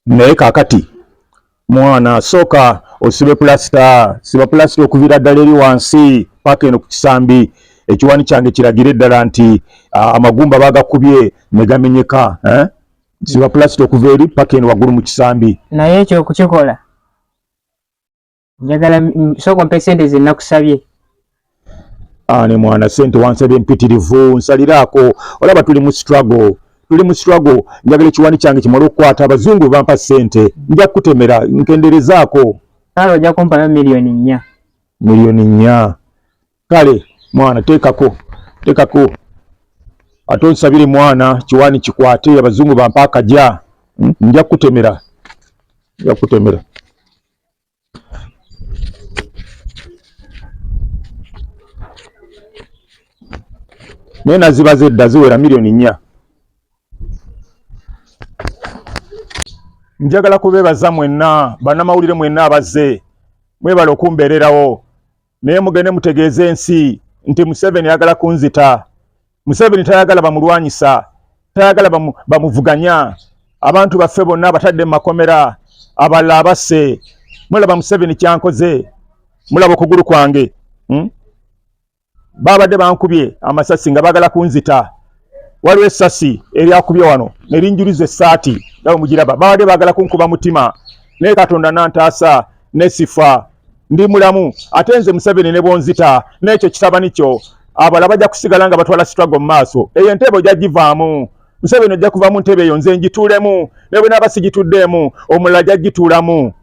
Naye kakati mwana soka osibe plasita, siba plasita okuvira ddala eri wansi paka eno ku kisambi. Ekiwani kyange kiragire ddala nti amagumba bagakubye ne gamenyeka. Siba plasita okuva eri paka eno waggulu mu kisambi. Naye ekyo okukikola njagala soko mpe sente ze nakusabye. Ne mwana sente wansabye mpitirivu nsaliraako. Olaba tuli mu struggle. Njagala ekiwani kyange kimale okukwata abazungu bampa sente. Nja kutemera nkenderezaako. Kale ojja kumpa $4,000,000. $4,000,000. Kale mwana teekako. Ate onsabire mwana kiwani kikwate abazungu bampa akajja. Nja kutemera. Nena zibaze edda ziwera $4,000,000. Njagala kubeebaza mwenna bannamawulire mwenna abazze mwebale okumbeererawo naye mugende mutegeeze ensi nti Museveni ayagala kunzita. Museveni tayagala bamulwanyisa, tayagala bamuvuganya. Abantu baffe bonna abatadde mu makomera, abalala abasse. Mulaba Museveni kyankoze, mulaba okugulu kwange. Babadde bankubye amasasi nga bagala kunzita. Waliwo essasi eryakubye wano ne linjuliza essaati nga mugiraba. Babadde bagala kunkuba mutima naye Katonda nantaasa nesifa ndi mulamu. Ate nze Museveni ne bonzita n'ekyo kitabani kyo abala bajja kusigala nga batwala struggle mu maaso. Eyo entebe ojja givaamu. Museveni ojja kuva mu ntebe eyo nze ngituulemu ne bwe naaba sigituddeemu omulala ajja gituulamu.